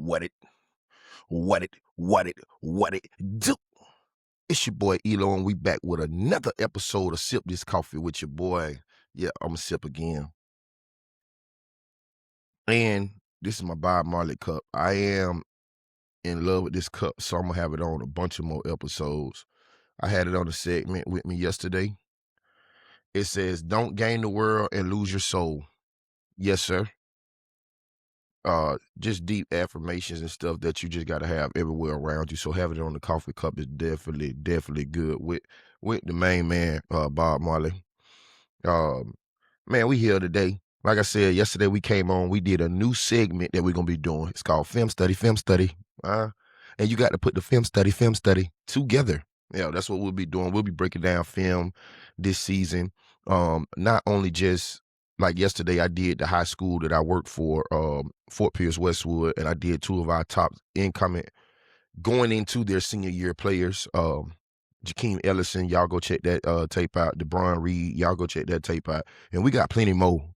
What it do? It's your boy ELOOO, and we back with another episode of Sip This Coffee with your boy. Yeah, I'm a sip again. And this is my Bob Marley cup. I am in love with this cup, so I'm gonna have it on a bunch of more episodes. I had it on a segment with me yesterday. It says, "Don't gain the world and lose your soul." Yes, sir. Just deep affirmations and stuff that you just gotta have everywhere around you. So having it on the coffee cup is definitely good with the main man, Bob Marley. Man, we here today. Like I said, yesterday we came on, we did a new segment that we're gonna be doing. It's called Film Study. And you got to put the film study together. Yeah, that's what we'll be doing. We'll be breaking down film this season. Not only just like yesterday, I did the high school that I worked for, Fort Pierce Westwood, and I did two of our top incoming going into their senior year players. Jakeem Ellison, y'all go check that tape out. DeBron Reed, y'all go check that tape out. And we got plenty more.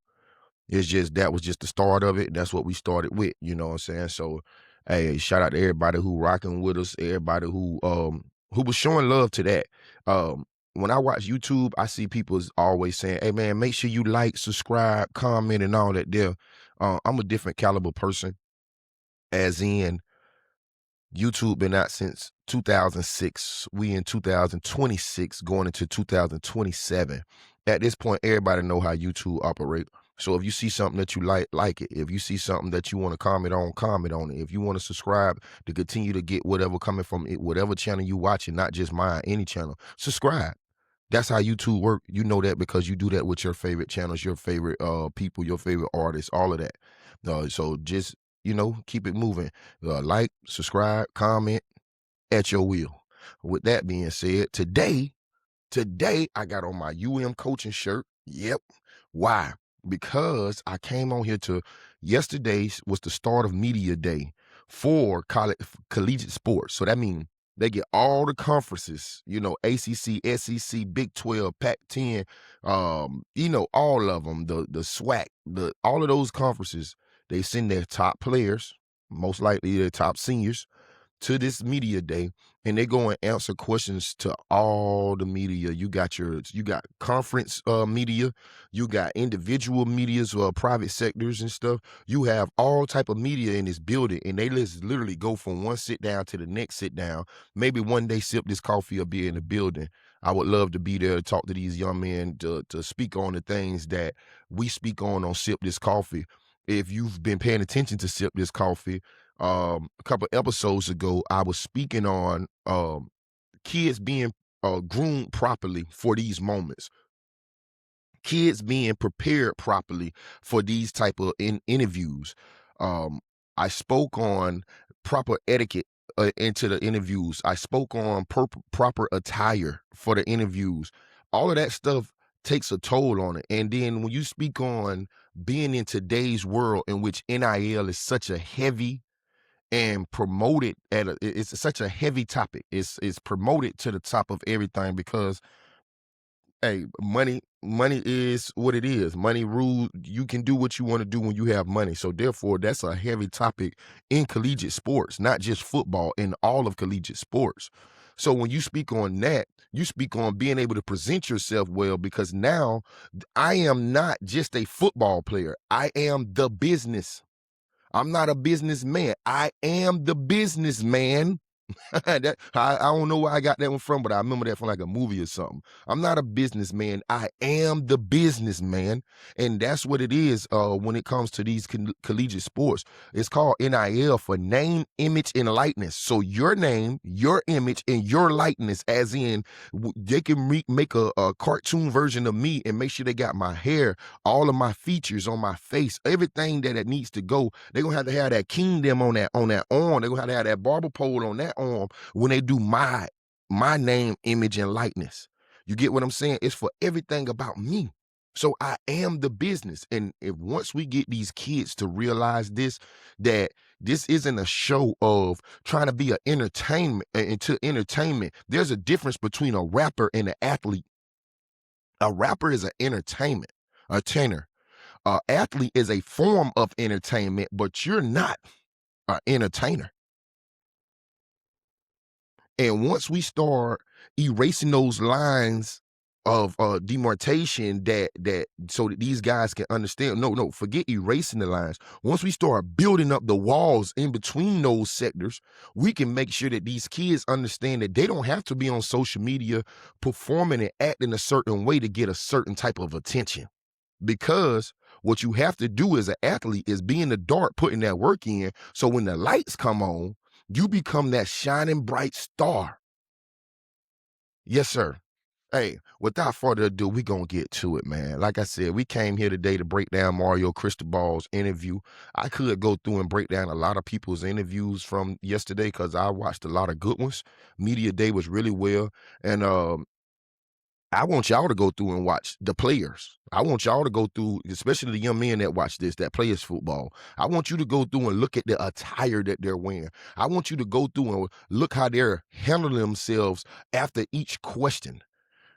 It's just that was just the start of it. That's what we started with, you know what I'm saying? So, hey, shout out to everybody who rocking with us, everybody who was showing love to that. When I watch YouTube, I see people always saying, "Hey man, make sure you like, subscribe, comment, and all that there." I'm a different caliber person, as in YouTube been out since 2006. We in 2026 going into 2027. At this point, everybody know how YouTube operate. So if you see something that you like it. If you see something that you want to comment on it. If you want to subscribe to continue to get whatever coming from it, whatever channel you watching, not just mine, any channel, subscribe. That's how YouTube work. You know that because you do that with your favorite channels, your favorite people, your favorite artists, all of that. So just, keep it moving. Like, subscribe, comment at your will. With that being said, today I got on my coaching shirt. Yep. Why? Because I came on here yesterday was the start of media day for collegiate sports. So that means they get all the conferences, ACC, SEC, Big 12, Pac-10, all of them, the SWAC, all of those conferences, they send their top players, most likely their top seniors, to this media day, and they go and answer questions to all the media. You got conference media, you got individual medias or private sectors and stuff. You have all type of media in this building, and they just literally go from one sit down to the next sit down. Maybe one day Sip This Coffee will be in the building. I would love to be there to talk to these young men to speak on the things that we speak on Sip This Coffee. If you've been paying attention to Sip This Coffee, a couple episodes ago, I was speaking on kids being groomed properly for these moments, kids being prepared properly for these type of interviews. I spoke on proper etiquette into the interviews. I spoke on proper attire for the interviews. All of that stuff takes a toll on it. And then when you speak on being in today's world in which NIL is such a heavy and promoted it's such a heavy topic. It's promoted to the top of everything because, hey, money is what it is. Money rules. You can do what you want to do when you have money. So therefore, that's a heavy topic in collegiate sports, not just football, in all of collegiate sports. So when you speak on that, you speak on being able to present yourself well, because now I am not just a football player. I am the business. I'm not a businessman. I am the businessman. I don't know where I got that one from, but I remember that from like a movie or something. I'm not a businessman. I am the businessman. And that's what it is when it comes to these collegiate sports. It's called NIL, for name, image, and likeness. So your name, your image, and your likeness, as in they can make a cartoon version of me and make sure they got my hair, all of my features on my face, everything that it needs to go. They're going to have that kingdom on that arm. They're going to have that barber pole on that arm when they do my name, image, and likeness. You get what I'm saying? It's for everything about me. So I am the business. And if once we get these kids to realize this, that this isn't a show of trying to be into entertainment. There's a difference between a rapper and an athlete. A rapper is an entertainment, a tenor. Athlete is a form of entertainment, but you're not. an entertainer. And once we start erasing those lines of demarcation that so that these guys can understand. No, forget erasing the lines. Once we start building up the walls in between those sectors, we can make sure that these kids understand that they don't have to be on social media performing and acting a certain way to get a certain type of attention. Because what you have to do as an athlete is be in the dark, putting that work in. So when the lights come on, you become that shining bright star. Yes, sir. Hey, without further ado, we gonna get to it, man. Like I said, we came here today to break down Mario Cristobal's interview. I could go through and break down a lot of people's interviews from yesterday because I watched a lot of good ones. Media Day was really well, and I want y'all to go through and watch the players. I want y'all to go through, especially the young men that watch this, that plays football. I want you to go through and look at the attire that they're wearing. I want you to go through and look how they're handling themselves after each question.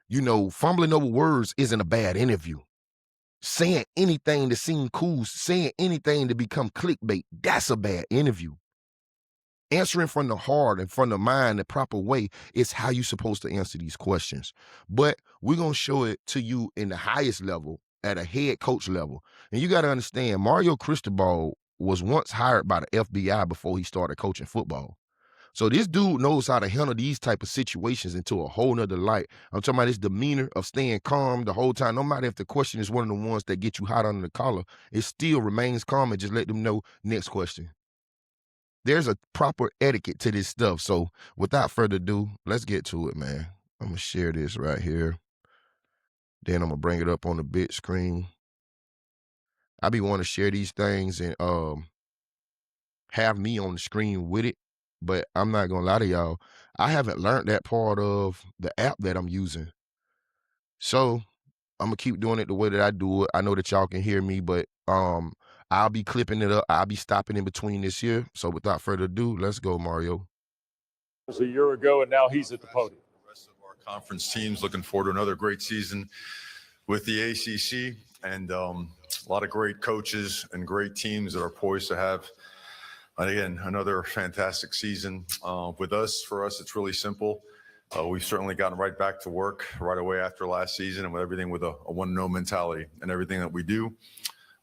You know, fumbling over words isn't a bad interview. Saying anything to seem cool, saying anything to become clickbait, that's a bad interview. Answering from the heart and from the mind the proper way is how you're supposed to answer these questions. But we're going to show it to you in the highest level, at a head coach level. And you got to understand, Mario Cristobal was once hired by the FBI before he started coaching football. So this dude knows how to handle these type of situations into a whole nother light. I'm talking about his demeanor of staying calm the whole time. No matter if the question is one of the ones that get you hot under the collar, it still remains calm and just let them know, next question. There's a proper etiquette to this stuff. So without further ado, let's get to it, man. I'm going to share this right here. Then I'm going to bring it up on the big screen. I be wanting to share these things and have me on the screen with it. But I'm not going to lie to y'all. I haven't learned that part of the app that I'm using. So I'm going to keep doing it the way that I do it. I know that y'all can hear me, but I'll be clipping it up. I'll be stopping in between this year. So without further ado, let's go, Mario. A year ago, and now he's at the podium. The rest of our conference teams looking forward to another great season with the ACC, and a lot of great coaches and great teams that are poised to have, again, another fantastic season. With us, for us, it's really simple. We've certainly gotten right back to work right away after last season, and with everything with a 1-0 mentality and everything that we do.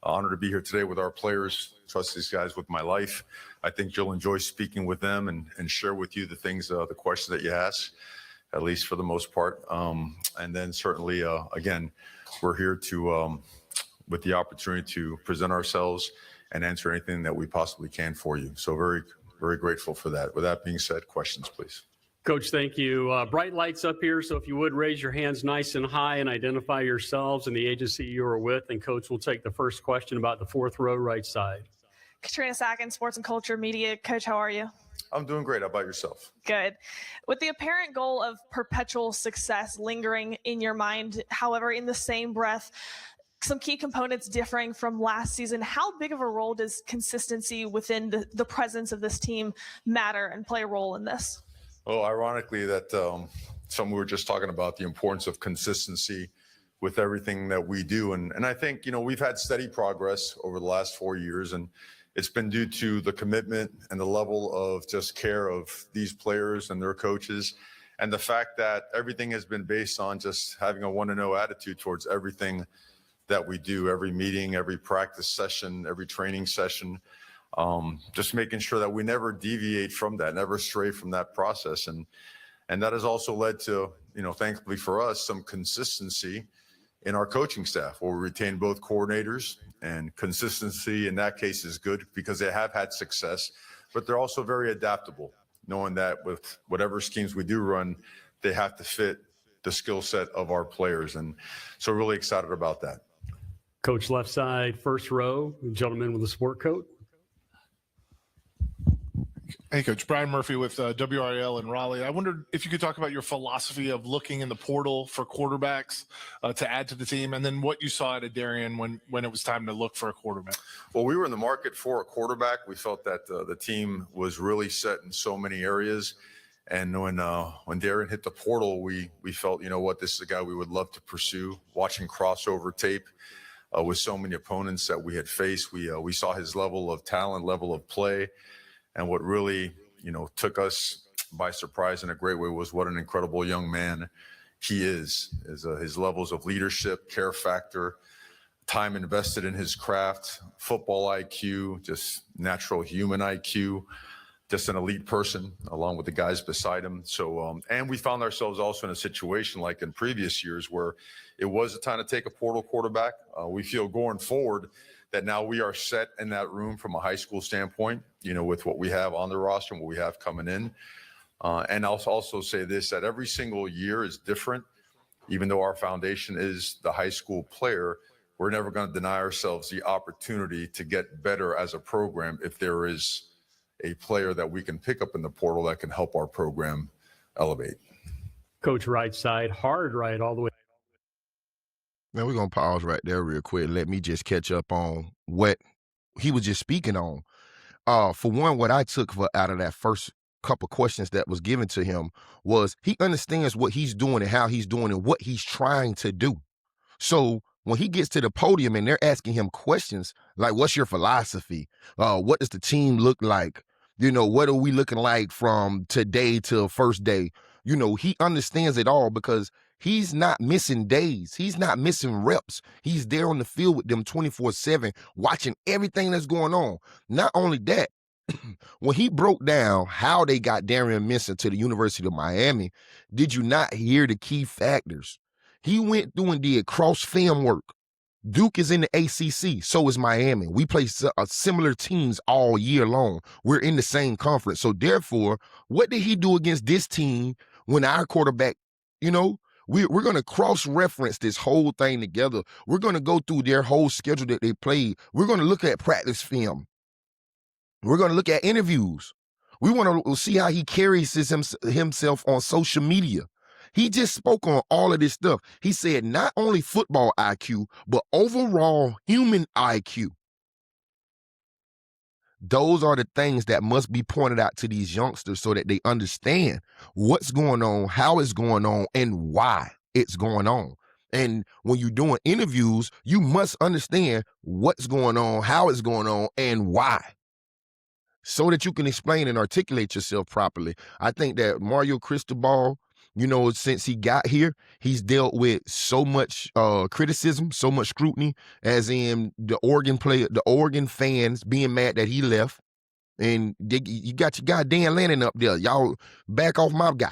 Honored to be here today with our players. Trust these guys with my life. I think you'll enjoy speaking with them and share with you the things, the questions that you ask, at least for the most part. And then certainly, again, we're here to, with the opportunity to present ourselves and answer anything that we possibly can for you. So very, very grateful for that. With that being said, questions, please. Coach, thank you. Bright lights up here, so if you would raise your hands nice and high and identify yourselves and the agency you are with, and Coach will take the first question about the fourth row right side. Katrina Sackins, Sports and Culture Media. Coach, how are you? I'm doing great. How about yourself? Good. With the apparent goal of perpetual success lingering in your mind, however, in the same breath, some key components differing from last season, how big of a role does consistency within the presence of this team matter and play a role in this? Well, ironically, that we were just talking about the importance of consistency with everything that we do. And I think, you know, we've had steady progress over the last 4 years, and it's been due to the commitment and the level of just care of these players and their coaches, and the fact that everything has been based on just having a 1-0 attitude towards everything that we do, every meeting, every practice session, every training session. Just making sure that we never deviate from that, never stray from that process. And that has also led to, you know, thankfully for us, some consistency in our coaching staff, where we retain both coordinators, and consistency in that case is good because they have had success, but they're also very adaptable, knowing that with whatever schemes we do run, they have to fit the skill set of our players. And so really excited about that. Coach, left side, first row, gentleman with the sport coat. Hey, Coach. Brian Murphy with WRAL in Raleigh. I wondered if you could talk about your philosophy of looking in the portal for quarterbacks to add to the team, and then what you saw at Darien when it was time to look for a quarterback. Well, we were in the market for a quarterback. We felt that the team was really set in so many areas. And when Darien hit the portal, we felt, you know what, this is a guy we would love to pursue. Watching crossover tape with so many opponents that we had faced, we saw his level of talent, level of play. And what really, took us by surprise in a great way was what an incredible young man he is his levels of leadership, care factor, time invested in his craft, football IQ, just natural human IQ, just an elite person along with the guys beside him. So, and we found ourselves also in a situation like in previous years where it was a time to take a portal quarterback. We feel going forward that now we are set in that room from a high school standpoint, with what we have on the roster and what we have coming in. And I'll also say this, that every single year is different. Even though our foundation is the high school player, we're never going to deny ourselves the opportunity to get better as a program if there is a player that we can pick up in the portal that can help our program elevate. Coach right side, hard right all the way. Man, we're going to pause right there real quick. Let me just catch up on what he was just speaking on. For one, what I took out of that first couple questions that was given to him was he understands what he's doing and how he's doing and what he's trying to do. So when he gets to the podium and they're asking him questions like, what's your philosophy? What does the team look like? What are we looking like from today till first day? He understands it all because he's not missing days. He's not missing reps. He's there on the field with them 24/7, watching everything that's going on. Not only that, when he broke down how they got Darian Minson to the University of Miami, did you not hear the key factors? He went through and did cross-film work. Duke is in the ACC, so is Miami. We play similar teams all year long. We're in the same conference. So therefore, what did he do against this team when our quarterback, we're going to cross-reference this whole thing together. We're going to go through their whole schedule that they played. We're going to look at practice film. We're going to look at interviews. We want to see how he carries himself on social media. He just spoke on all of this stuff. He said not only football IQ, but overall human IQ. Those are the things that must be pointed out to these youngsters so that they understand what's going on, how it's going on, and why it's going on. And when you're doing interviews, you must understand what's going on, how it's going on, and why, so that you can explain and articulate yourself properly. I think that Mario Cristobal, since he got here, he's dealt with so much criticism, so much scrutiny, as in the Oregon fans being mad that he left. And you got your guy Dan Lanning up there. Y'all back off my guy.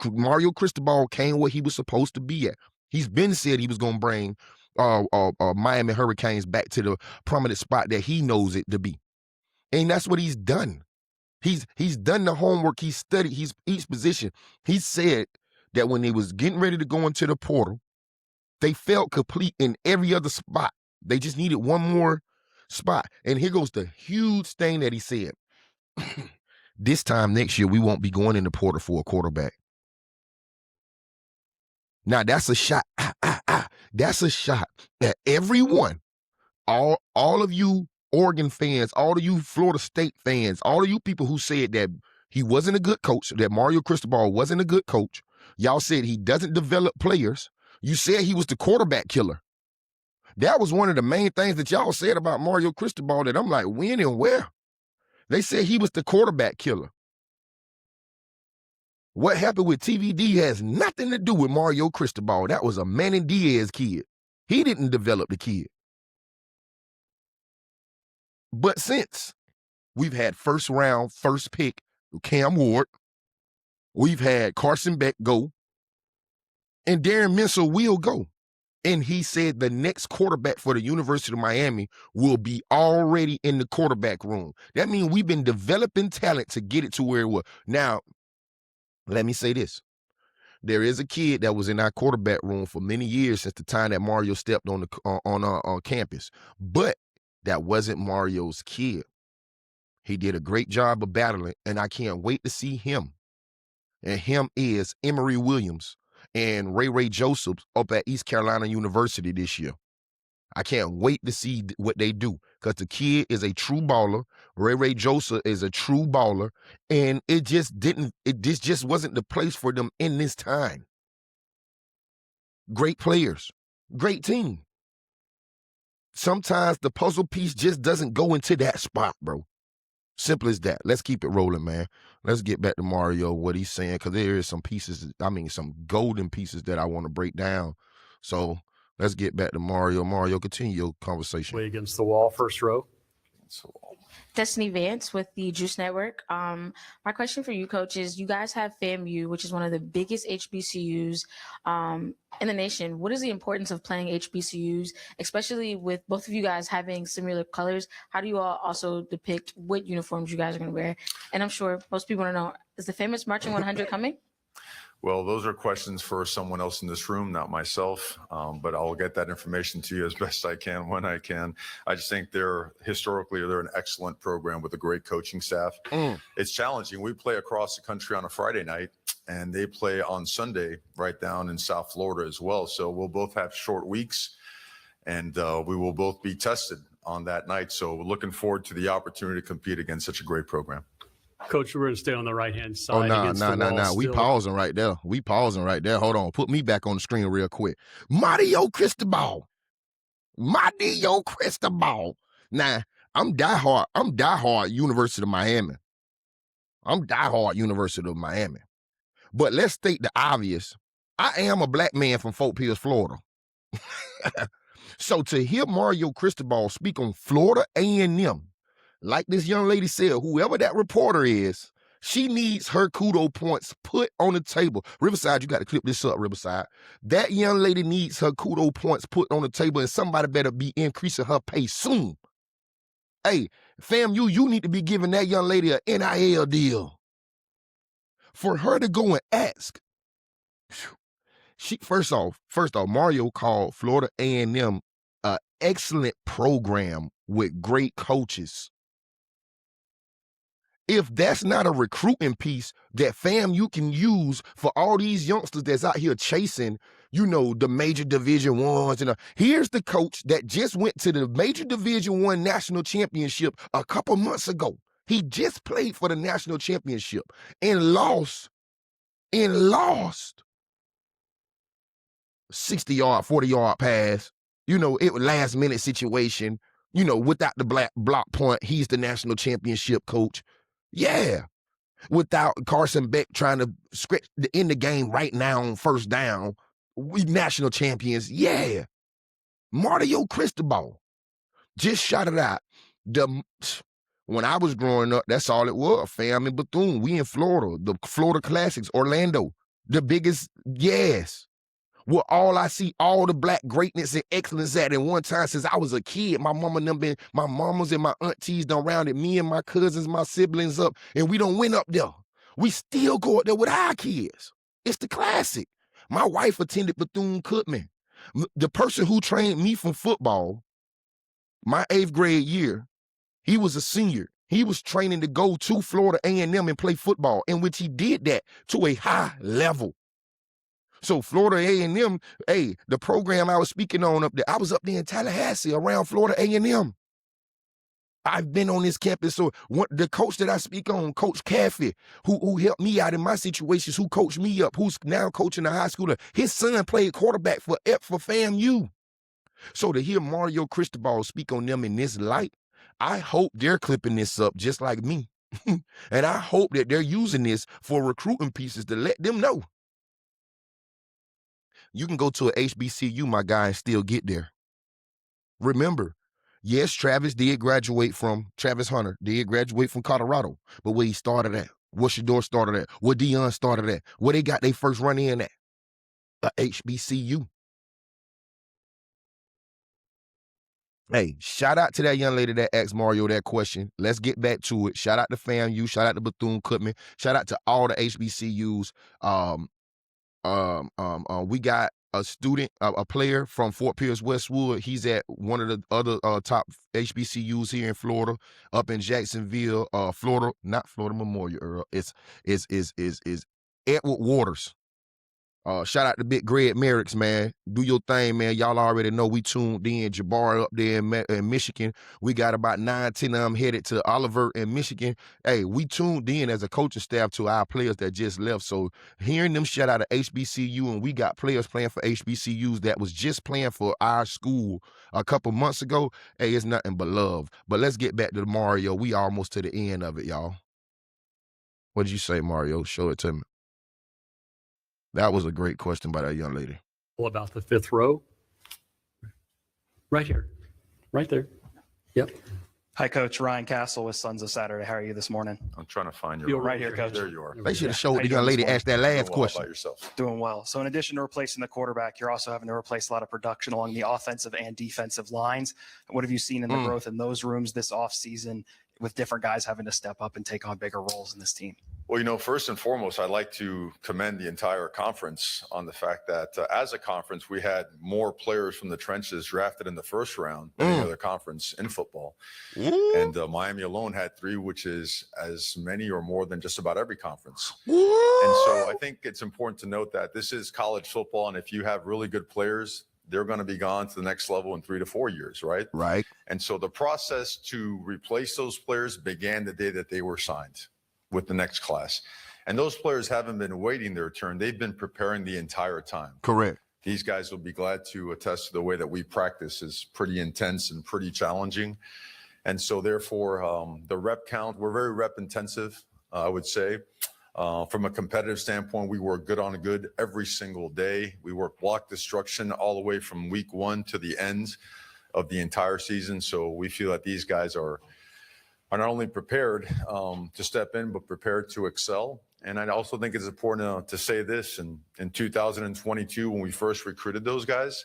Mario Cristobal came where he was supposed to be at. He's been said he was going to bring Miami Hurricanes back to the prominent spot that he knows it to be. And that's what he's done. He's done the homework. He's studied each position. He said that when they was getting ready to go into the portal, they felt complete in every other spot. They just needed one more spot. And here goes the huge thing that he said. This time next year, we won't be going in the portal for a quarterback. Now, that's a shot. That's a shot at everyone. All of you Oregon fans, all of you Florida State fans, all of you people who said that he wasn't a good coach, that Mario Cristobal wasn't a good coach. Y'all said he doesn't develop players. You said he was the quarterback killer. That was one of the main things that y'all said about Mario Cristobal that I'm like, when and where? They said he was the quarterback killer. What happened with TVD has nothing to do with Mario Cristobal. That was a Manny Diaz kid. He didn't develop the kid. But since we've had first round, first pick, Cam Ward, we've had Carson Beck go, and Darren Minson will go. And he said the next quarterback for the University of Miami will be already in the quarterback room. That means we've been developing talent to get it to where it was. Now, let me say this. There is a kid that was in our quarterback room for many years since the time that Mario stepped on campus. But that wasn't Mario's kid. He did a great job of battling, and I can't wait to see him. And him is Emory Williams and Ray Joseph up at East Carolina University this year. I can't wait to see what they do because the kid is a true baller. Ray Joseph is a true baller, and this just wasn't the place for them in this time. Great players, great team. Sometimes the puzzle piece just doesn't go into that spot, bro. Simple as that. Let's keep it rolling, man. Let's get back to Mario, what he's saying, because there is some pieces, some golden pieces that I want to break down. So let's get back to Mario. Mario, continue your conversation. Way against the wall, first row. Destiny Vance with the Juice Network. My question for you, Coach, is you guys have FAMU, which is one of the biggest HBCUs in the nation. What is the importance of playing HBCUs, especially with both of you guys having similar colors? How do you all also depict what uniforms you guys are going to wear? And I'm sure most people want to know, is the famous Marching 100 coming? Well, those are questions for someone else in this room, not myself, but I'll get that information to you as best I can when I can. I just think they're an excellent program with a great coaching staff. It's challenging. We play across the country on a Friday night, and they play on Sunday right down in South Florida as well. So we'll both have short weeks, and we will both be tested on that night. So we're looking forward to the opportunity to compete against such a great program. Coach, we're going to stay on the right-hand side. Oh, no. We pausing right there. Hold on. Put me back on the screen real quick. Mario Cristobal. Now, I'm diehard University of Miami. But let's state the obvious. I am a black man from Fort Pierce, Florida. So to hear Mario Cristobal speak on Florida A&M, like this young lady said, whoever that reporter is, she needs her kudo points put on the table. Riverside, you got to clip this up, Riverside. That young lady needs her kudo points put on the table, and somebody better be increasing her pay soon. Hey, fam, you need to be giving that young lady an NIL deal. For her to go and ask, first off, Mario called Florida A&M an excellent program with great coaches. If that's not a recruiting piece that you can use for all these youngsters that's out here chasing, the major Division I's, here's the coach that just went to the major Division I national championship a couple months ago. He just played for the national championship and lost 60-yard, 40-yard pass. It was last minute situation. Without the black block punt, he's the national championship coach. Yeah. Without Carson Beck trying to end the game right now on first down, we national champions. Yeah. Mario Cristobal just shot it out. When I was growing up, that's all it was. Fam in Bethune. We in Florida. The Florida Classics, Orlando. The biggest, yes. Where all I see all the black greatness and excellence at in one time since I was a kid. My mamas and my aunties done rounded me and my cousins, my siblings up, and we done went up there. We still go up there with our kids. It's the classic. My wife attended Bethune-Cookman. The person who trained me from football, my 8th grade year, he was a senior. He was training to go to Florida A&M and play football, in which he did that to a high level. So Florida A&M, the program I was speaking on up there, I was up there in Tallahassee around Florida A&M. I've been on this campus. So the coach that I speak on, Coach Caffey, who helped me out in my situations, who coached me up, who's now coaching a high schooler, his son played quarterback for FAMU. So to hear Mario Cristobal speak on them in this light, I hope they're clipping this up just like me. And I hope that they're using this for recruiting pieces to let them know. You can go to a HBCU, my guy, and still get there. Remember, yes, Travis Hunter did graduate from Colorado, but where he started at, where Shador started at, where Deion started at, where they got their first run in at, a HBCU. Hey, shout out to that young lady that asked Mario that question. Let's get back to it. Shout out to FAMU, shout out to Bethune-Cookman, shout out to all the HBCUs. We got a player from Fort Pierce Westwood. He's at one of the other top HBCUs here in Florida, up in Jacksonville, Florida, not Florida Memorial. It's Edward Waters. Shout out to Big Greg Merrick's, man. Do your thing, man. Y'all already know we tuned in. Jabari up there in Michigan. We got about 9, 10 of them headed to Oliver in Michigan. Hey, we tuned in as a coaching staff to our players that just left. So hearing them shout out to HBCU, and we got players playing for HBCUs that was just playing for our school a couple months ago. Hey, it's nothing but love. But let's get back to Mario. We almost to the end of it, y'all. What did you say, Mario? Show it to me. That was a great question by that young lady. About the fifth row. Right here. Right there. Yep. Hi, Coach. Ryan Castle with Sons of Saturday. How are you this morning? I'm trying to find You're your right here, Coach. There you are. They should have showed How the you young doing lady this morning? ask that last Doing well question. by yourself. Doing well. So in addition to replacing the quarterback, you're also having to replace a lot of production along the offensive and defensive lines. What have you seen in the growth in those rooms this offseason with different guys having to step up and take on bigger roles in this team? Well, first and foremost, I'd like to commend the entire conference on the fact that as a conference, we had more players from the trenches drafted in the first round than any other conference in football. And Miami alone had 3, which is as many or more than just about every conference. And so I think it's important to note that this is college football. And if you have really good players, they're going to be gone to the next level in 3 to 4 years, right? Right. And so the process to replace those players began the day that they were signed with the next class. And those players haven't been waiting their turn. They've been preparing the entire time. Correct. These guys will be glad to attest to the way that we practice is pretty intense and pretty challenging. And so therefore, the rep count, we're very rep intensive, I would say. From a competitive standpoint, we work good on good every single day. We work block destruction all the way from week 1 to the end of the entire season. So we feel that these guys are not only prepared to step in, but prepared to excel. And I also think it's important to say this. In 2022, when we first recruited those guys,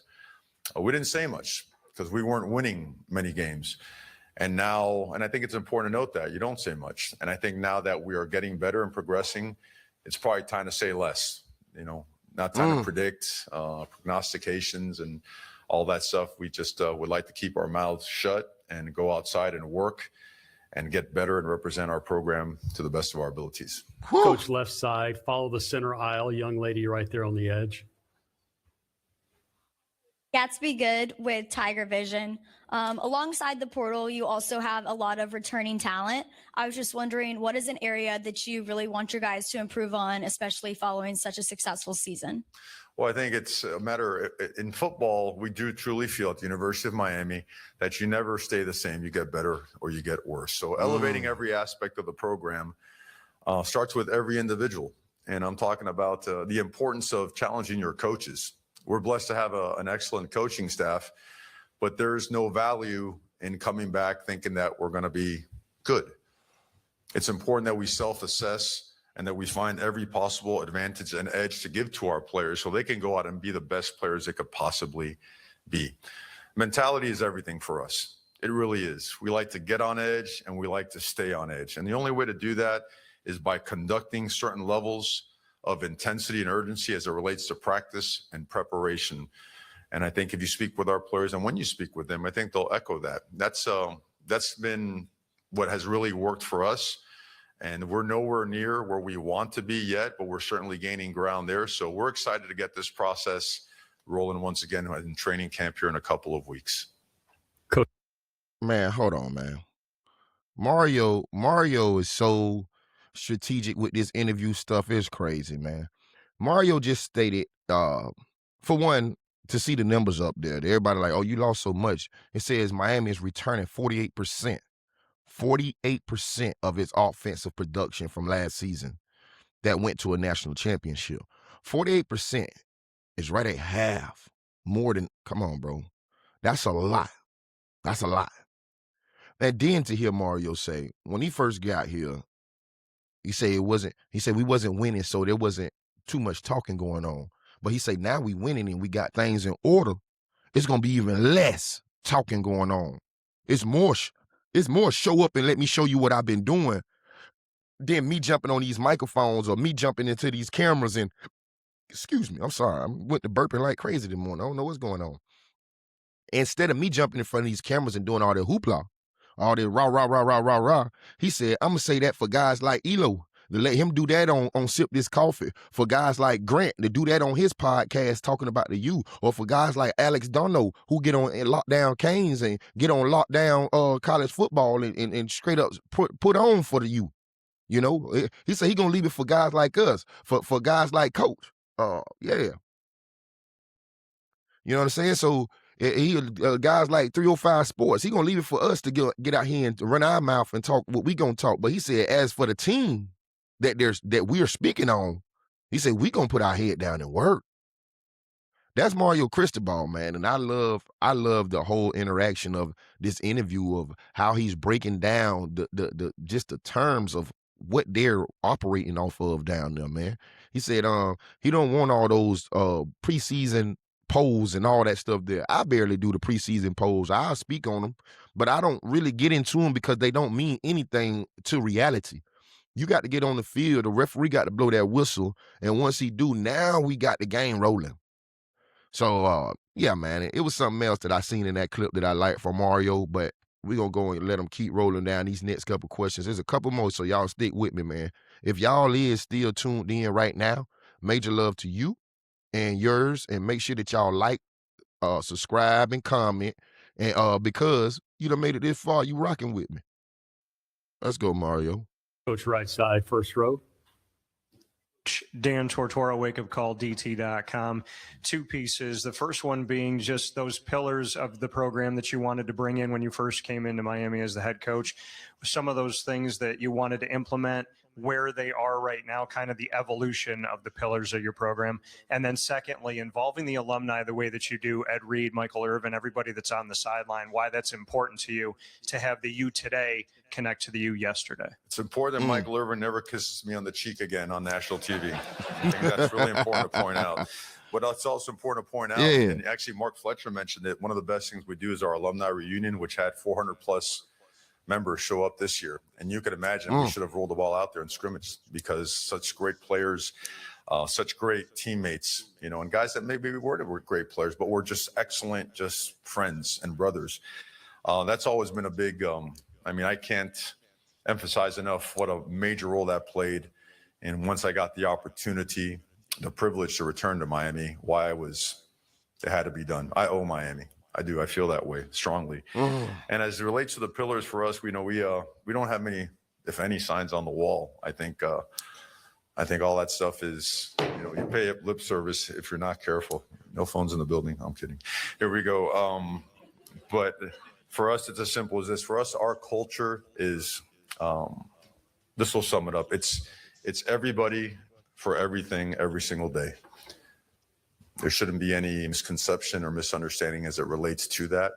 we didn't say much because we weren't winning many games. And now, and I think it's important to note that you don't say much. And I think now that we are getting better and progressing, it's probably time to say less, not time to predict prognostications and all that stuff. We just would like to keep our mouths shut and go outside and work and get better and represent our program to the best of our abilities. Coach left side, follow the center aisle, young lady right there on the edge. Gatsby Good with Tiger Vision. Alongside the portal, you also have a lot of returning talent. I was just wondering, what is an area that you really want your guys to improve on, especially following such a successful season? Well, I think it's a matter in football. We do truly feel at the University of Miami that you never stay the same. You get better or you get worse. So elevating every aspect of the program starts with every individual. And I'm talking about the importance of challenging your coaches. We're blessed to have an excellent coaching staff, but there's no value in coming back thinking that we're going to be good. It's important that we self-assess and that we find every possible advantage and edge to give to our players so they can go out and be the best players they could possibly be. Mentality is everything for us. It really is. We like to get on edge and we like to stay on edge. And the only way to do that is by conducting certain levels of intensity and urgency as it relates to practice and preparation. And I think if you speak with our players and when you speak with them, I think they'll echo that. That's been what has really worked for us. And we're nowhere near where we want to be yet, but we're certainly gaining ground there. So we're excited to get this process rolling once again in training camp here in a couple of weeks. Man, hold on, man. Mario is so strategic with this interview stuff. It's crazy, man. Mario just stated, for one, to see the numbers up there, everybody like, oh, you lost so much. It says Miami is returning 48%. 48% of its offensive production from last season that went to a national championship. 48% is right at half. More than, come on, bro. That's a lot. That's a lot. And then to hear Mario say, when he first got here, he said we wasn't winning, so there wasn't too much talking going on. But he said, now we winning and we got things in order. It's going to be even less talking going on. It's more show up and let me show you what I've been doing than me jumping on these microphones or me jumping into these cameras and, excuse me, I'm sorry. I went to burping like crazy this morning. I don't know what's going on. Instead of me jumping in front of these cameras and doing all that hoopla, all that rah, rah, rah, rah, rah, rah, he said, I'm going to say that for guys like ELOOO to let him do that on Sip This Coffee, for guys like Grant to do that on his podcast talking about the U, or for guys like Alex Dono who get on Lockdown Canes and get on Lockdown college football and straight up put on for the U. You know, he said he gonna leave it for guys like us, for guys like Coach. Yeah. You know what I'm saying? So he guys like 305 Sports, he gonna leave it for us to get out here and run our mouth and talk what we gonna talk. But he said, as for the team that we're speaking on, he said we gonna put our head down and work. That's Mario Cristobal, man, and I love the whole interaction of this interview of how he's breaking down the just the terms of what they're operating off of down there, man. He said he don't want all those preseason polls and all that stuff there. I barely do the preseason polls. I'll speak on them, but I don't really get into them because they don't mean anything to reality. You got to get on the field. The referee got to blow that whistle, and once he do, now we got the game rolling. So, yeah, man, it was something else that I seen in that clip that I liked from Mario, but we're going to go and let him keep rolling down these next couple questions. There's a couple more, so y'all stick with me, man. If y'all is still tuned in right now, major love to you and yours, and make sure that y'all like, subscribe, and comment, and because you done made it this far, you rocking with me. Let's go, Mario. Coach right side, first row. Dan Tortora, wakeupcalldt.com. Two pieces. The first one being just those pillars of the program that you wanted to bring in when you first came into Miami as the head coach. Some of those things that you wanted to implement, where they are right now, kind of the evolution of the pillars of your program. And then secondly, involving the alumni the way that you do, Ed Reed, Michael Irvin, everybody that's on the sideline, why that's important to you to have the you today connect to the you yesterday. It's important that Michael Irvin never kisses me on the cheek again on national TV. I think that's really important to point out. But it's also important to point out, and actually Mark Fletcher mentioned it, one of the best things we do is our alumni reunion, which had 400 plus members show up this year. And you can imagine we should have rolled the ball out there in scrimmage because such great players, such great teammates, you know, and guys that maybe we weren't great players, but we're just excellent, just friends and brothers. That's always been a big, I mean, I can't emphasize enough what a major role that played. And once I got the opportunity, the privilege to return to Miami, it had to be done. I owe Miami. I do. I feel that way strongly. And as it relates to the pillars for us, we don't have many, if any, signs on the wall. I think all that stuff is, you know, you pay up lip service if you're not careful. No phones in the building. I'm kidding. Here we go. But for us, it's as simple as this. For us, our culture is, this will sum it up. It's everybody for everything every single day. There shouldn't be any misconception or misunderstanding as it relates to that.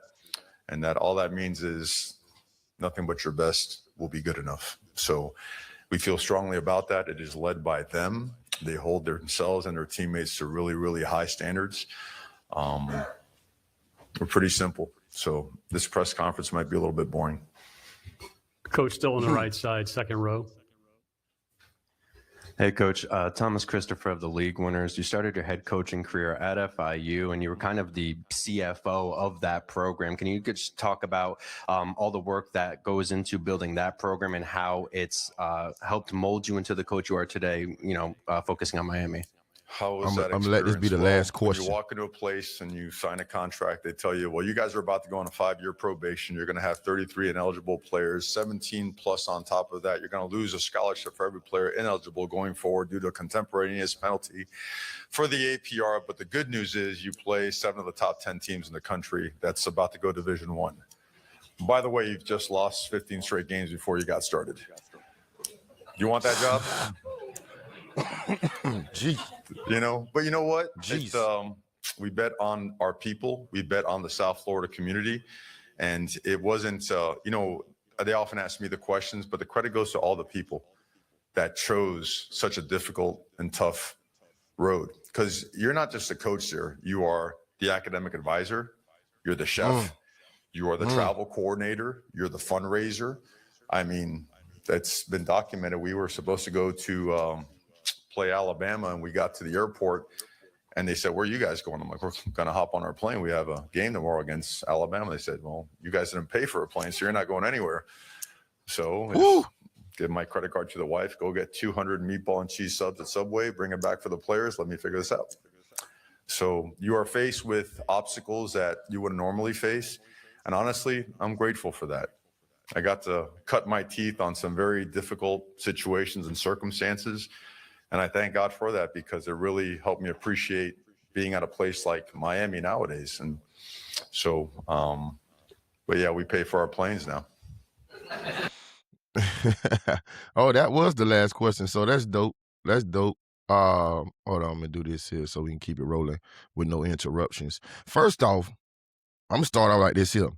And that all that means is nothing but your best will be good enough. So we feel strongly about that. It is led by them. They hold themselves and their teammates to really, really high standards. We're pretty simple. So this press conference might be a little bit boring. Coach still on the right side, second row. Hey, Coach. Thomas Christopher of the League Winners. You started your head coaching career at FIU, and you were kind of the CFO of that program. Can you just talk about all the work that goes into building that program and how it's helped mold you into the coach you are today, you know, focusing on Miami? How was that experience? I'm going to let this be the last question. When you walk into a place and you sign a contract, they tell you, well, you guys are about to go on a 5-year probation. You're going to have 33 ineligible players, 17 plus on top of that. You're going to lose a scholarship for every player ineligible going forward due to a contemporaneous penalty for the APR. But the good news is you play 7 of the top 10 teams in the country that's about to go Division I. By the way, you've just lost 15 straight games before you got started. You want that job? Gee. You know, but you know what? We bet on our people. We bet on the South Florida community. And it wasn't, you know, they often ask me the questions, but the credit goes to all the people that chose such a difficult and tough road. Because you're not just a coach there. You are the academic advisor. You're the chef. You are the travel coordinator. You're the fundraiser. I mean, that's been documented. We were supposed to go to play Alabama, and we got to the airport, and they said, where are you guys going? I'm like, we're going to hop on our plane. We have a game tomorrow against Alabama. They said, well, you guys didn't pay for a plane, so you're not going anywhere. So give my credit card to the wife, go get 200 meatball and cheese subs at Subway, bring it back for the players. Let me figure this out. So you are faced with obstacles that you wouldn't normally face. And honestly, I'm grateful for that. I got to cut my teeth on some very difficult situations and circumstances. And I thank God for that, because it really helped me appreciate being at a place like Miami nowadays. And so, but yeah, we pay for our planes now. Oh, that was the last question. So that's dope. That's dope. Hold on, I'm gonna do this here so we can keep it rolling with no interruptions. First off, I'm gonna start out like this here.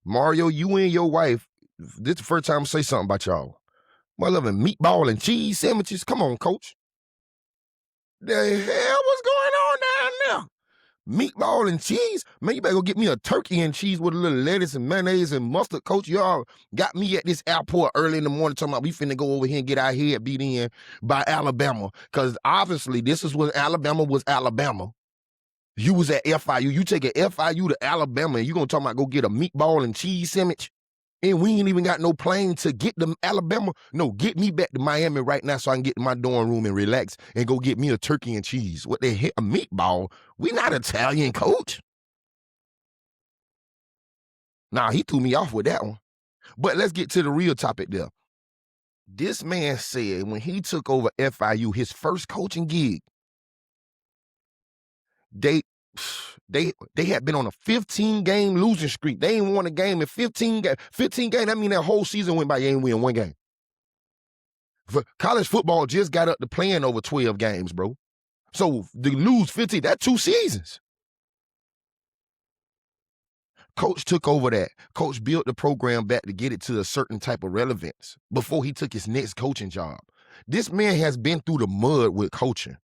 Mario, you and your wife, this is the first time I say something about y'all. My loving meatball and cheese sandwiches. Come on, coach. The hell what's going on down there? Meatball and cheese? Man, you better go get me a turkey and cheese with a little lettuce and mayonnaise and mustard. Coach, y'all got me at this airport early in the morning talking about we finna go over here and get our head beat in by Alabama. Because obviously this is when Alabama was Alabama. You was at FIU. You take a FIU to Alabama and you gonna talk about go get a meatball and cheese sandwich? And we ain't even got no plane to get to Alabama. No, get me back to Miami right now so I can get to my dorm room and relax and go get me a turkey and cheese. What the hell? A meatball? We not Italian, coach. Nah, he threw me off with that one. But let's get to the real topic there. This man said when he took over FIU, his first coaching gig, they had been on a 15-game losing streak. They ain't won a game in 15 games. 15 games, that mean that whole season went by, you ain't win one game. For college football just got up to playing over 12 games, bro. So to lose 15, that's 2 seasons. Coach took over that. Coach built the program back to get it to a certain type of relevance before he took his next coaching job. This man has been through the mud with coaching.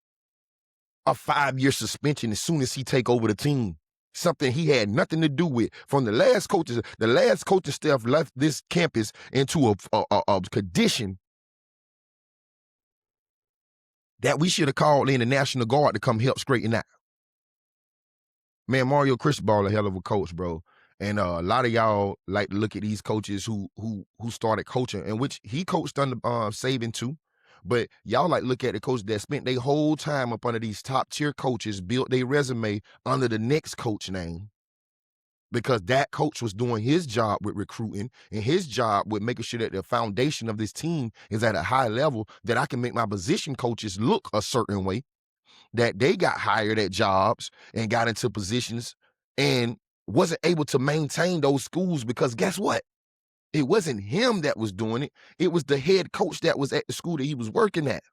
A 5-year suspension as soon as he take over the team. Something he had nothing to do with. From the last coaches staff left this campus into a condition that we should have called in the National Guard to come help straighten out. Man, Mario Cristobal a hell of a coach, bro. And a lot of y'all like to look at these coaches who started coaching, and which he coached under Saban too. But y'all like look at the coach that spent their whole time up under these top tier coaches, built their resume under the next coach name, because that coach was doing his job with recruiting and his job with making sure that the foundation of this team is at a high level, that I can make my position coaches look a certain way, that they got hired at jobs and got into positions and wasn't able to maintain those schools because guess what? It wasn't him that was doing it. It was the head coach that was at the school that he was working at.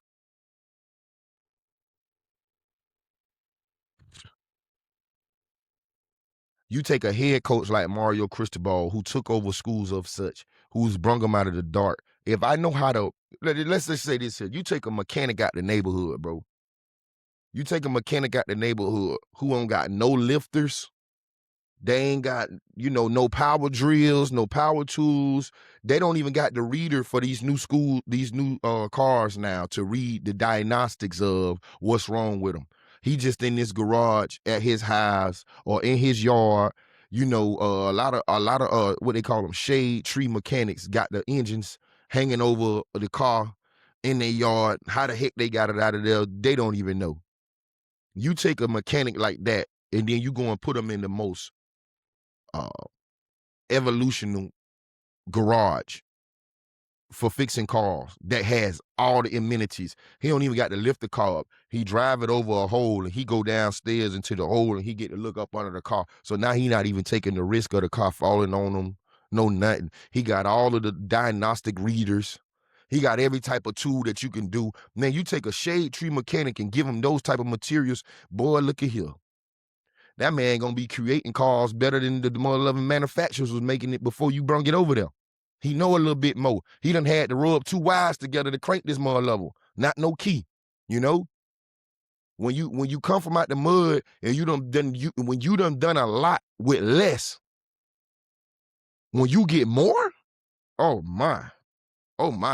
You take a head coach like Mario Cristobal, who took over schools of such, who's brung them out of the dark. If I know how to, let's just say this here. You take a mechanic out the neighborhood, bro. You take a mechanic out the neighborhood who don't got no lifters. They ain't got, no power drills, no power tools. They don't even got the reader for these new cars now to read the diagnostics of what's wrong with them. He just in this garage at his house or in his yard. A lot of what they call them shade tree mechanics got the engines hanging over the car in their yard. How the heck they got it out of there? They don't even know. You take a mechanic like that and then you go and put them in the most evolutional garage for fixing cars that has all the amenities. He don't even got to lift the car up. He drive it over a hole and he go downstairs into the hole and he get to look up under the car. So now he not even taking the risk of the car falling on him. No nothing. He got all of the diagnostic readers. He got every type of tool that you can do. Man, you take a shade tree mechanic and give him those type of materials. Boy, look at here. That man gonna be creating cars better than the mother-loving manufacturers was making it before you brung it over there. He know a little bit more. He done had to rub 2 wires together to crank this mother level. Not no key, When you come from out the mud and when you done a lot with less, when you get more, oh my,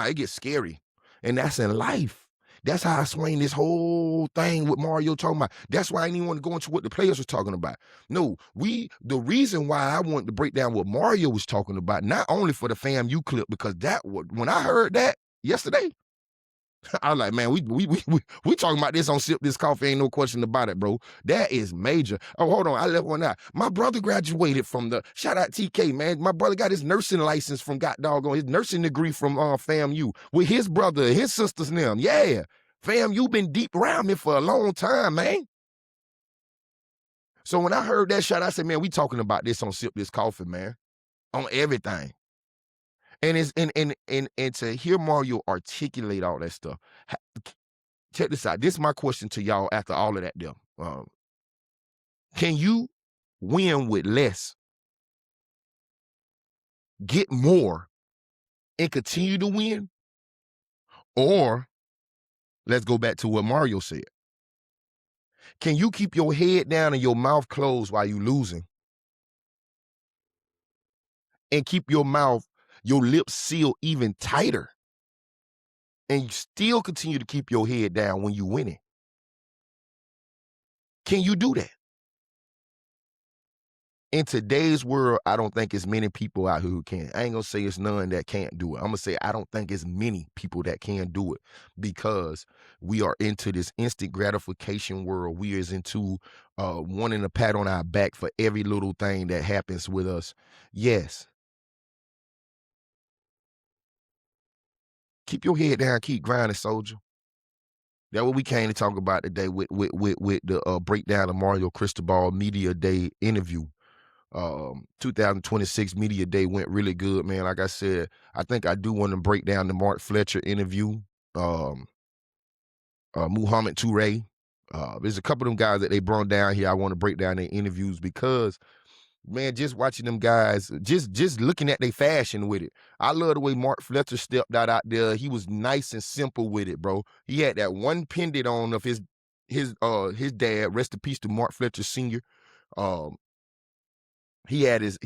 it gets scary. And that's in life. That's how I swing this whole thing with Mario talking about. That's why I didn't even want to go into what the players were talking about. No, the reason why I wanted to break down what Mario was talking about, not only for the FAMU clip, because when I heard that, yesterday. I was like, man, we talking about this on Sip This Coffee. Ain't no question about it, bro. That is major. Oh, hold on. I left one out. My brother graduated from shout out TK, man. My brother got his nursing license from his nursing degree from FAMU with his brother, his sisters and them. Yeah. FAMU been deep around me for a long time, man. So when I heard that shot, I said, man, we talking about this on Sip This Coffee, man. On everything. And it's and to hear Mario articulate all that stuff. Check this out. This is my question to y'all after all of that there. Can you win with less, get more, and continue to win? Or let's go back to what Mario said. Can you keep your head down and your mouth closed while you losing? And keep your lips sealed even tighter? And you still continue to keep your head down when you winning? Can you do that? In today's world, I don't think it's many people out here who can. I ain't gonna say it's none that can't do it. I'm gonna say I don't think it's many people that can do it because we are into this instant gratification world. We is into wanting a pat on our back for every little thing that happens with us. Yes. Keep your head down, keep grinding, soldier. That's what we came to talk about today with the breakdown of Mario Cristobal Media Day interview. 2026 Media Day went really good, man. Like I said, I think I do want to break down the Mark Fletcher interview. Muhammad Toure. There's a couple of them guys that they brought down here. I want to break down their interviews because, man, just watching them guys, just looking at their fashion with it. I love the way Mark Fletcher stepped out there. He was nice and simple with it, bro. He had that one pendant on of his dad. Rest in peace to Mark Fletcher Sr. He had his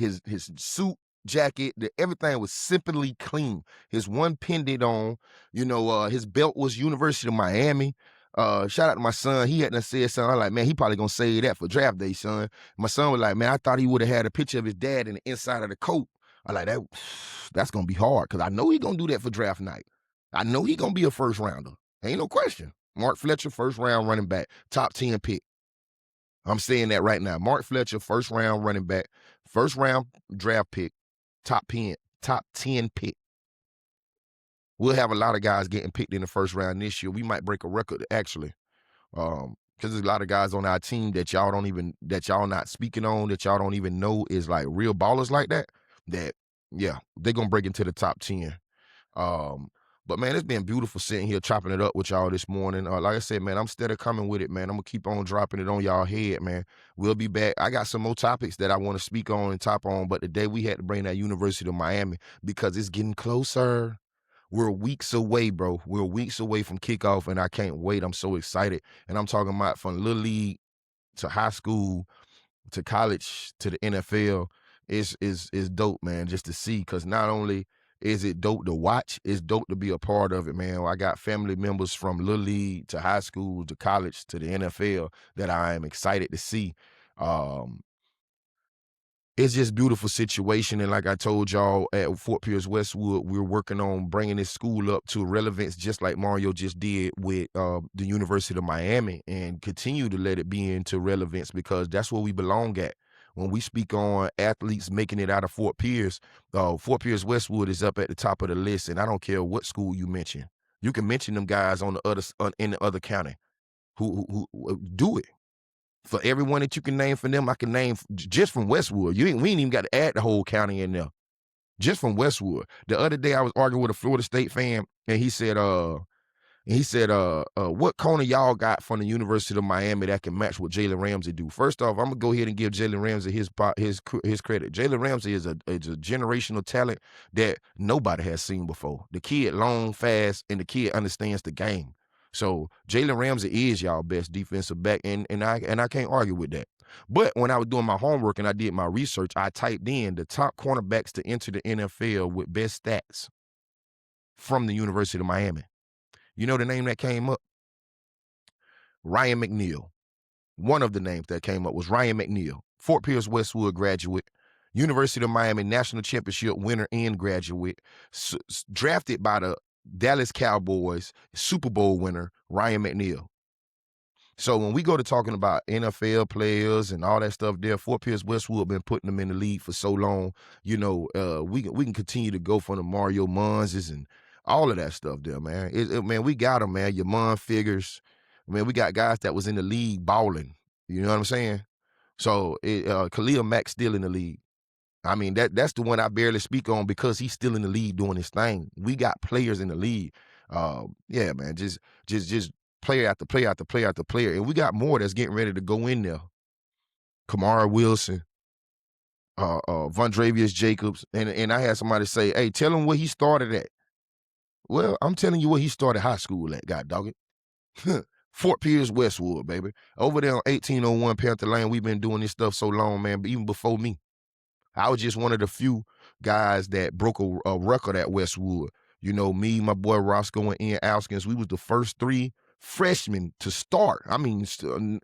suit, jacket, everything was simply clean. His one pendant on, his belt was University of Miami. Shout out to my son. He hadn't said something. I'm like, man, he probably gonna say that for draft day, son. My son was like, man, I thought he would have had a picture of his dad in the inside of the coat. I like that's gonna be hard because I know he gonna do that for draft night. I know he gonna be a first rounder. Ain't no question. Mark Fletcher, first round running back, top 10 pick. I'm saying that right now. Mark Fletcher, first round running back, first round draft pick, top 10 pick. We'll have a lot of guys getting picked in the first round this year. We might break a record actually. Because there's a lot of guys on our team that y'all not speaking on, that y'all don't even know is like real ballers like that. Yeah, they're gonna break into the top 10. But man, it's been beautiful sitting here chopping it up with y'all this morning. Like I said, man, I'm steady coming with it, man. I'm gonna keep on dropping it on y'all head, man. We'll be back. I got some more topics that I want to speak on and top on, but today we had to bring that University of Miami because it's getting closer. We're weeks away, bro. We're weeks away from kickoff, and I can't wait. I'm so excited. And I'm talking about from Little League to high school to college to the NFL. Is dope, man, just to see, because not only is it dope to watch, it's dope to be a part of it, man. I got family members from Little League to high school to college to the NFL that I am excited to see. It's just a beautiful situation. And like I told y'all at Fort Pierce Westwood, we're working on bringing this school up to relevance, just like Mario just did with the University of Miami, and continue to let it be into relevance because that's where we belong at. When we speak on athletes making it out of Fort Pierce Westwood is up at the top of the list. And I don't care what school you mention. You can mention them guys in the other county who do it. For everyone that you can name for them, I can name just from Westwood. We ain't even got to add the whole county in there. Just from Westwood. The other day I was arguing with a Florida State fan, and he said, what corner y'all got from the University of Miami that can match what Jalen Ramsey do? First off, I'm gonna go ahead and give Jalen Ramsey his credit. Jalen Ramsey is a generational talent that nobody has seen before. The kid long, fast, and the kid understands the game. So Jalen Ramsey is y'all best defensive back, and I can't argue with that. But when I was doing my homework and I did my research, I typed in the top cornerbacks to enter the NFL with best stats from the University of Miami. You know the name that came up? Ryan McNeil. One of the names that came up was Ryan McNeil, Fort Pierce Westwood graduate, University of Miami national championship winner and graduate, drafted by the Dallas Cowboys Super Bowl winner Ryan McNeil. So when we go to talking about NFL players and all that stuff there, Fort Pierce Westwood been putting them in the league for so long. You know, we can continue to go from the Mario Munzes and all of that stuff there, man. Man, we got them, man. Your Mun figures. Man, we got guys that was in the league balling. You know what I'm saying? So Khalil Mack's still in the league. I mean, that's the one I barely speak on because he's still in the league doing his thing. We got players in the league. Yeah, man, just player after player after player after player. And we got more that's getting ready to go in there. Kamara Wilson, Vondravius Jacobs. And I had somebody say, hey, tell him where he started at. Well, I'm telling you where he started high school at, God dog it. Fort Pierce Westwood, baby. Over there on 1801 Panther Lane, we've been doing this stuff so long, man, even before me. I was just one of the few guys that broke a record at Westwood. You know, me, my boy Roscoe, and Ian Alskins, we was the first 3 freshmen to start. I mean,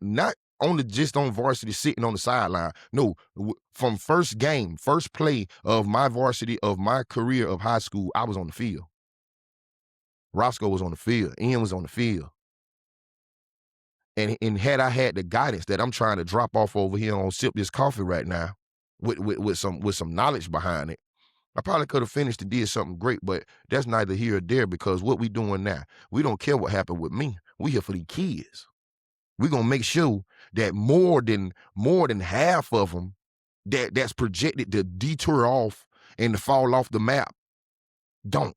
not only just on varsity sitting on the sideline. No, from first game, first play of my varsity, of my career of high school, I was on the field. Roscoe was on the field. Ian was on the field. And had I had the guidance that I'm trying to drop off over here on Sipp This Coffee right now, with some knowledge behind it, I probably could have finished and did something great, but that's neither here or there because what we doing now, we don't care what happened with me. We here for these kids. We're gonna make sure that more than half of them that's projected to detour off and to fall off the map don't.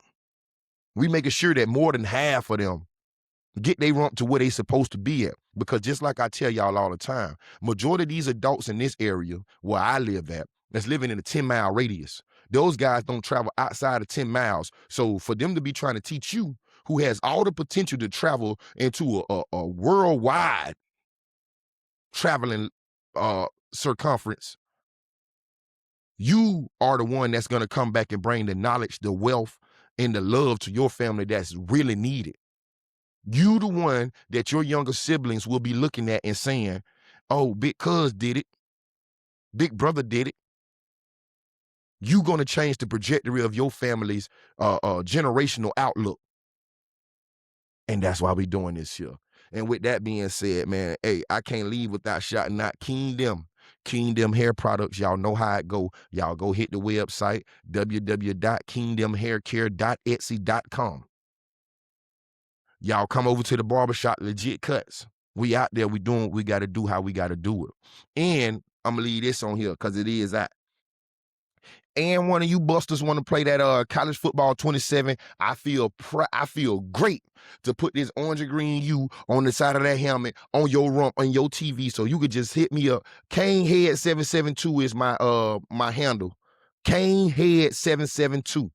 We making sure that more than half of them get they rump to where they supposed to be at. Because just like I tell y'all all the time, majority of these adults in this area where I live at, that's living in a 10-mile radius, those guys don't travel outside of 10 miles. So for them to be trying to teach you, who has all the potential to travel into a worldwide traveling circumference, you are the one that's going to come back and bring the knowledge, the wealth, and the love to your family that's really needed. You the one that your younger siblings will be looking at and saying, oh, big cuz did it. Big brother did it. You going to change the trajectory of your family's generational outlook. And that's why we doing this here. And with that being said, man, hey, I can't leave without shouting out Kingdom. Kingdom Hair Products, y'all know how it go. Y'all go hit the website, www.kingdomhaircare.etsy.com. Y'all come over to the barbershop, Legit Cuts. We out there, we doing what we got to do, how we got to do it. And I'm going to leave this on here because it is that. And one of you busters want to play that college football 27, I feel great to put this orange and green U on the side of that helmet on your rump on your TV, so you could just hit me up. Canehead772 is my handle. Canehead772.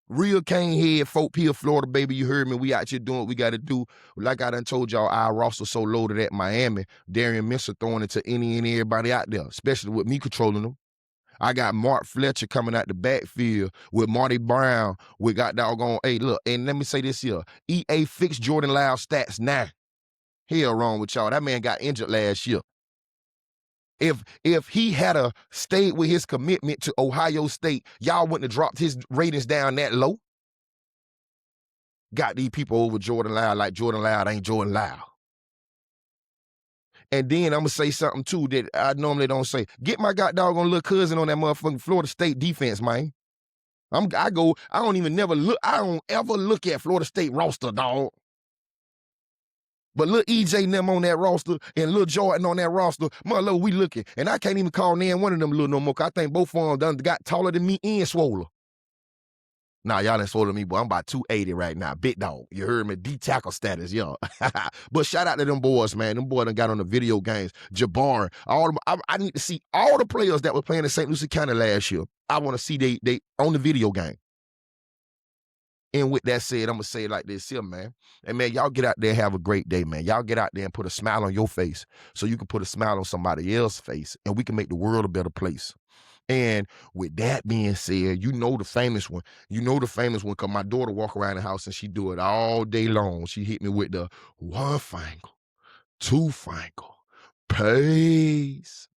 Real Canehead, Fort Pierce, Florida, baby. You heard me. We out here doing what we got to do. Like I done told y'all, our roster so loaded at Miami. Darian Mincer throwing it to any and everybody out there, especially with me controlling them. I got Mark Fletcher coming out the backfield with Marty Brown. We got doggone, hey, look, and let me say this here. EA fixed Jordan Lyle's stats now. Hell wrong with y'all. That man got injured last year. If he had stayed with his commitment to Ohio State, y'all wouldn't have dropped his ratings down that low. Got these people over Jordan Lyle like Jordan Lyle ain't Jordan Lyle. And then I'm going to say something, too, that I normally don't say. Get my goddamn little cousin on that motherfucking Florida State defense, man. I don't ever look at Florida State roster, dog. But little EJ and them on that roster and little Jordan on that roster, mother, we looking. And I can't even call name one of them little no more, because I think both of them got taller than me and swoller. Nah, y'all ain't swollen me, boy. I'm about 280 right now. Big dog. You heard me? D-tackle status, y'all. But shout out to them boys, man. Them boys done got on the video games. Jabbar. I need to see all the players that were playing in St. Lucie County last year. I want to see they on the video game. And with that said, I'm going to say it like this here, man. And, man, y'all get out there and have a great day, man. Y'all get out there and put a smile on your face so you can put a smile on somebody else's face, and we can make the world a better place. And with that being said, you know the famous one. You know the famous one because my daughter walk around the house and she do it all day long. She hit me with the 1 finger, 2 finger, peace.